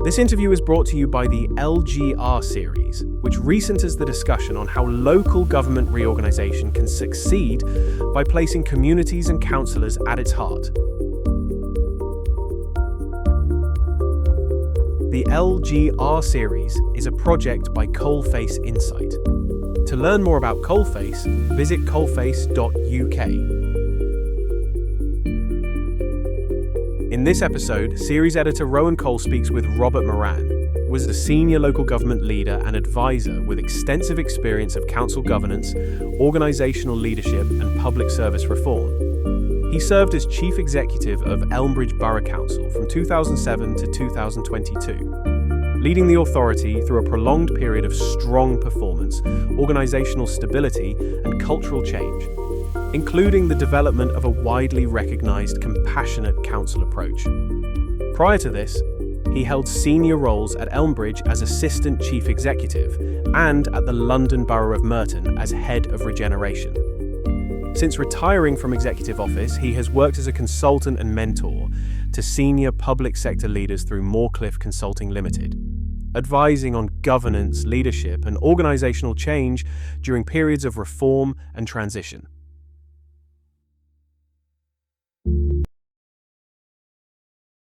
This interview is brought to you by the LGR Series, which recenters the discussion on how local government reorganisation can succeed by placing communities and councillors at its heart. The LGR Series is a project by Coalface Insight. To learn more about Coalface, visit coalface.uk. In this episode, series editor Rowan Cole speaks with Robert Moran, who was a senior local government leader and advisor with extensive experience of council governance, organisational leadership and public service reform. He served as Chief Executive of Elmbridge Borough Council from 2007 to 2022, leading the authority through a prolonged period of strong performance, organisational stability and cultural change, including the development of a widely recognised compassionate council approach. Prior to this, he held senior roles at Elmbridge as Assistant Chief Executive and at the London Borough of Merton as Head of Regeneration. Since retiring from executive office, he has worked as a consultant and mentor to senior public sector leaders through Moorcliffe Consulting Limited, advising on governance, leadership and organisational change during periods of reform and transition.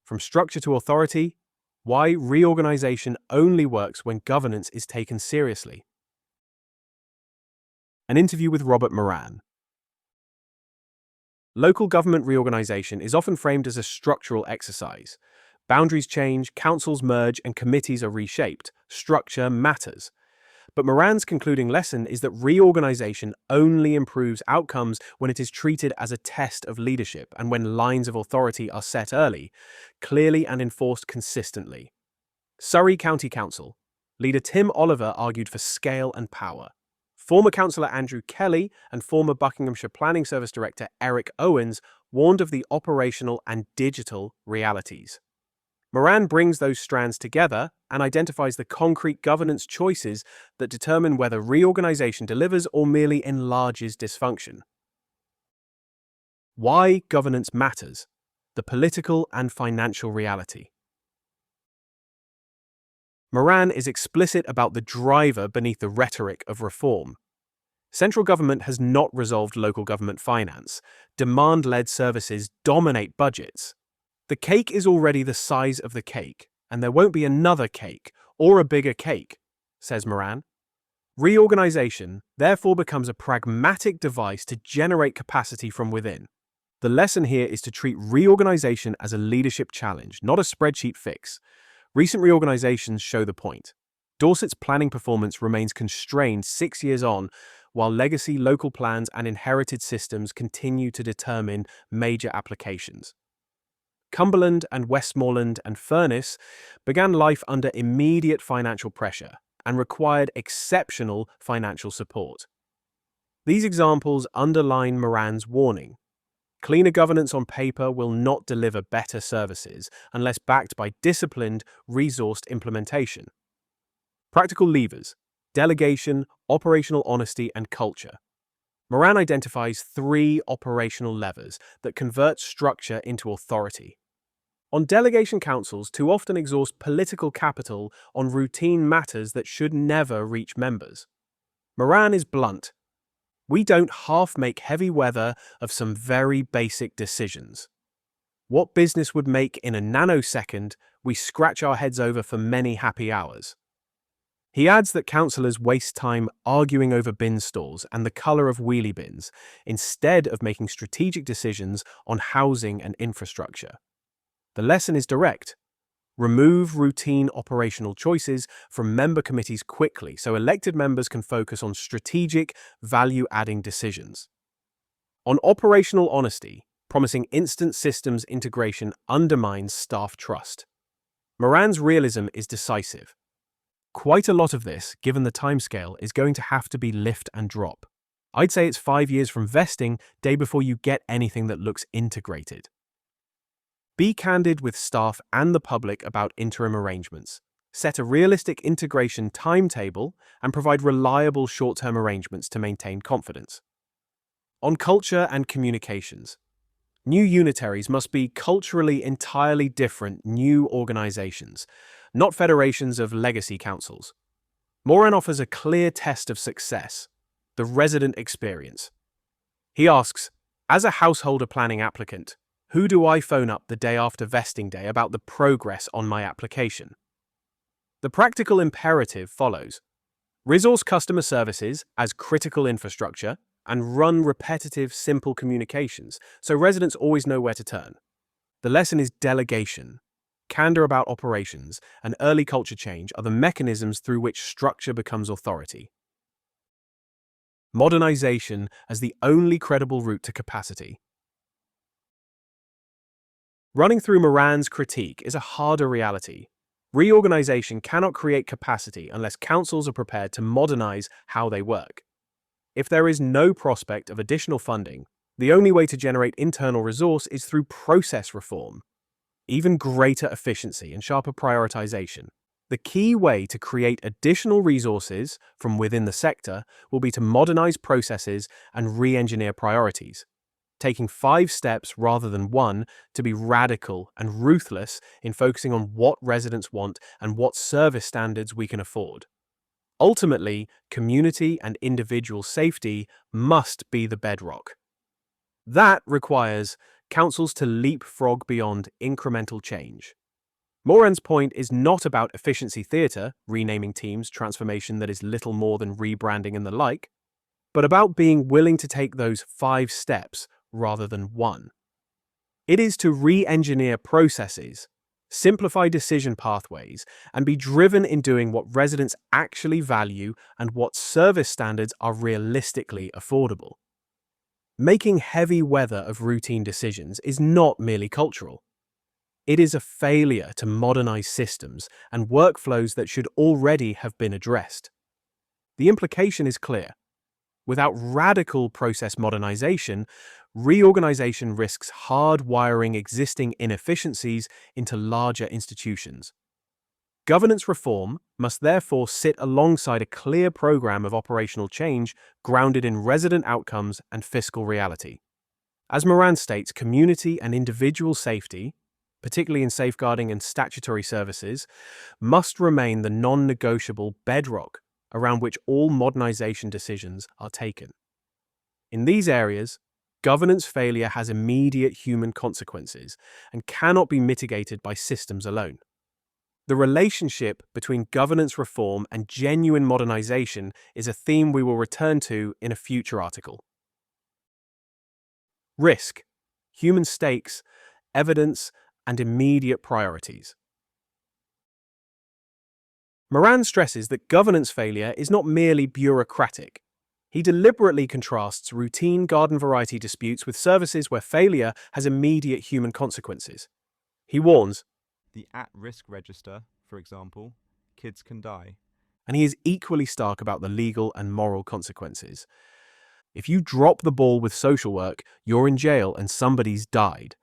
From structure to authority, why reorganisation only works when governance is taken seriously. An interview with Robert Moran. Local government reorganisation is often framed as a structural exercise. Boundaries change, councils merge, and committees are reshaped. Structure matters. But Moran's concluding lesson is that reorganisation only improves outcomes when it is treated as a test of leadership and when lines of authority are set early, clearly and enforced consistently. Surrey County Council. Leader Tim Oliver argued for scale and power. Former councillor Andrew Kelly and former Buckinghamshire Planning Service Director Eric Owens warned of the operational and digital realities. Moran brings those strands together and identifies the concrete governance choices that determine whether reorganisation delivers or merely enlarges dysfunction. Why governance matters: the political and financial reality. Moran is explicit about the driver beneath the rhetoric of reform. Central government has not resolved local government finance. Demand-led services dominate budgets. The cake is already the size of the cake, and there won't be another cake or a bigger cake, says Moran. Reorganisation therefore becomes a pragmatic device to generate capacity from within. The lesson here is to treat reorganisation as a leadership challenge, not a spreadsheet fix. Recent reorganisations show the point. Dorset's planning performance remains constrained 6 years on, while legacy local plans and inherited systems continue to determine major applications. Cumberland and Westmoreland and Furness began life under immediate financial pressure and required exceptional financial support. These examples underline Moran's warning. Cleaner governance on paper will not deliver better services unless backed by disciplined, resourced implementation. Practical levers: delegation, operational honesty, and culture. Moran identifies 3 operational levers that convert structure into authority. On delegation, councils too often exhaust political capital on routine matters that should never reach members. Moran is blunt. We don't half-make heavy weather of some very basic decisions. What business would make in a nanosecond, we scratch our heads over for many happy hours. He adds that councillors waste time arguing over bin stalls and the colour of wheelie bins, instead of making strategic decisions on housing and infrastructure. The lesson is direct. Remove routine operational choices from member committees quickly so elected members can focus on strategic, value-adding decisions. On operational honesty, promising instant systems integration undermines staff trust. Moran's realism is decisive. Quite a lot of this, given the timescale, is going to have to be lift and drop. I'd say it's 5 years from vesting, day before you get anything that looks integrated. Be candid with staff and the public about interim arrangements. Set a realistic integration timetable and provide reliable short-term arrangements to maintain confidence. On culture and communications, New unitaries must be culturally entirely different new organisations, not federations of legacy councils. Moran offers a clear test of success: the resident experience. He asks, as a householder planning applicant, who do I phone up the day after vesting day about the progress on my application? The practical imperative follows: resource customer services as critical infrastructure and run repetitive, simple communications so residents always know where to turn. The lesson is delegation. Candor about operations and early culture change are the mechanisms through which structure becomes authority. Modernization as the only credible route to capacity. Running through Moran's critique is a harder reality. Reorganisation cannot create capacity unless councils are prepared to modernize how they work. If there is no prospect of additional funding, the only way to generate internal resource is through process reform, even greater efficiency and sharper prioritization. The key way to create additional resources from within the sector will be to modernize processes and re-engineer priorities, taking 5 steps rather than 1 to be radical and ruthless in focusing on what residents want and what service standards we can afford. Ultimately, community and individual safety must be the bedrock. That requires councils to leapfrog beyond incremental change. Moran's point is not about efficiency theatre, renaming teams, transformation that is little more than rebranding and the like, but about being willing to take those 5 steps rather than 1. It is to re-engineer processes, simplify decision pathways, and be driven in doing what residents actually value and what service standards are realistically affordable. Making heavy weather of routine decisions is not merely cultural. It is a failure to modernize systems and workflows that should already have been addressed. The implication is clear. Without radical process modernization, reorganization risks hardwiring existing inefficiencies into larger institutions. Governance reform must therefore sit alongside a clear program of operational change grounded in resident outcomes and fiscal reality. As Moran states, community and individual safety, particularly in safeguarding and statutory services, must remain the non-negotiable bedrock around which all modernization decisions are taken. In these areas, governance failure has immediate human consequences and cannot be mitigated by systems alone. The relationship between governance reform and genuine modernization is a theme we will return to in a future article. Risk, human stakes, evidence, and immediate priorities. Moran stresses that governance failure is not merely bureaucratic. He deliberately contrasts routine garden variety disputes with services where failure has immediate human consequences. He warns, the at-risk register, for example, kids can die. And he is equally stark about the legal and moral consequences. If you drop the ball with social work, you're in jail and somebody's died.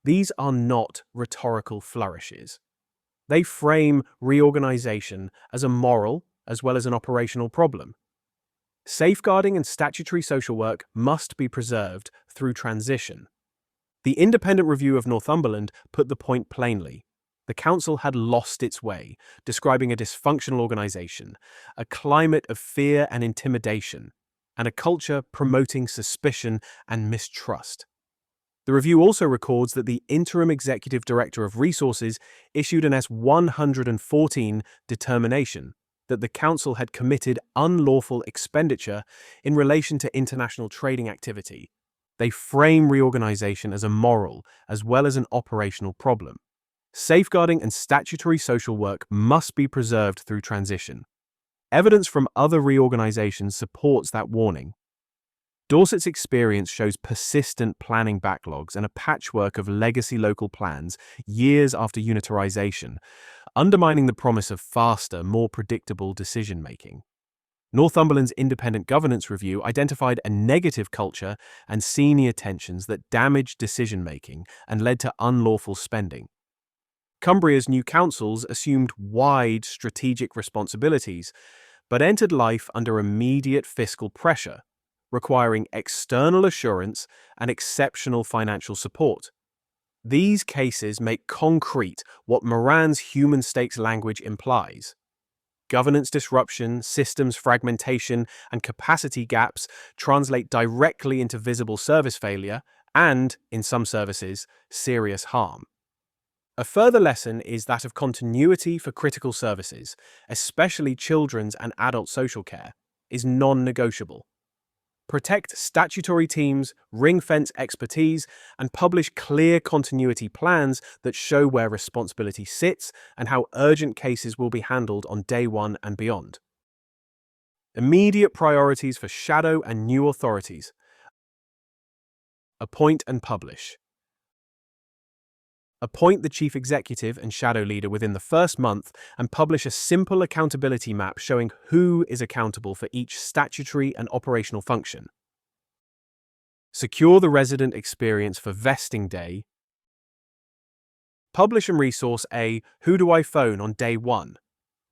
These are not rhetorical flourishes. They frame reorganization as a moral as well as an operational problem. Safeguarding and statutory social work must be preserved through transition. The independent review of Northumberland put the point plainly. The council had lost its way, describing a dysfunctional organisation, a climate of fear and intimidation, and a culture promoting suspicion and mistrust. The review also records that the Interim Executive Director of Resources issued an S-114 determination that the council had committed unlawful expenditure in relation to international trading activity. They frame reorganisation as a moral as well as an operational problem. Safeguarding and statutory social work must be preserved through transition. Evidence from other reorganisations supports that warning. Dorset's experience shows persistent planning backlogs and a patchwork of legacy local plans years after unitarisation, undermining the promise of faster, more predictable decision-making. Northumberland's independent governance review identified a negative culture and senior tensions that damaged decision-making and led to unlawful spending. Cumbria's new councils assumed wide strategic responsibilities, but entered life under immediate fiscal pressure, requiring external assurance and exceptional financial support. These cases make concrete what Moran's human stakes language implies. Governance disruption, systems fragmentation, and capacity gaps translate directly into visible service failure and, in some services, serious harm. A further lesson is that of continuity for critical services, especially children's and adult social care, is non-negotiable. Protect statutory teams, ring-fence expertise, and publish clear continuity plans that show where responsibility sits and how urgent cases will be handled on day one and beyond. Immediate priorities for shadow and new authorities. Appoint and publish. Appoint the chief executive and shadow leader within the first month and publish a simple accountability map showing who is accountable for each statutory and operational function. Secure the resident experience for vesting day. Publish and resource a Who Do I Phone on day one.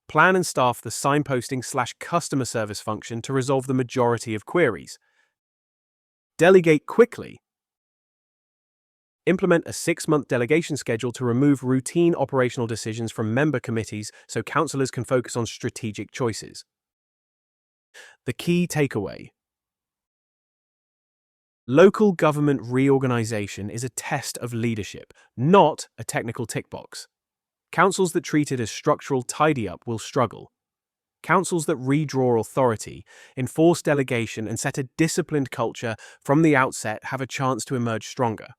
Plan and staff the signposting/customer service function to resolve the majority of queries. Delegate quickly. Implement a 6-month delegation schedule to remove routine operational decisions from member committees so councillors can focus on strategic choices. The key takeaway: local government reorganisation is a test of leadership, not a technical tick box. Councils that treat it as structural tidy-up will struggle. Councils that redraw authority, enforce delegation, and set a disciplined culture from the outset have a chance to emerge stronger.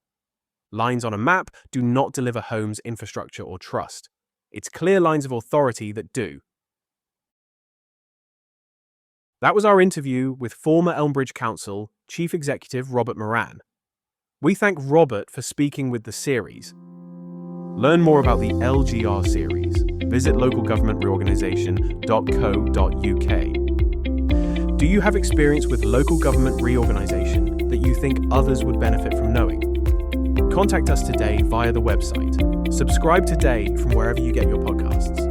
Lines on a map do not deliver homes, infrastructure, or trust. It's clear lines of authority that do. That was our interview with former Elmbridge Council Chief Executive Robert Moran. We thank Robert for speaking with the series. Learn more about the LGR series. Visit localgovernmentroganisation.co.uk. Do you have experience with local government reorganisation that you think others would benefit from knowing? Contact us today via the website. Subscribe today from wherever you get your podcasts.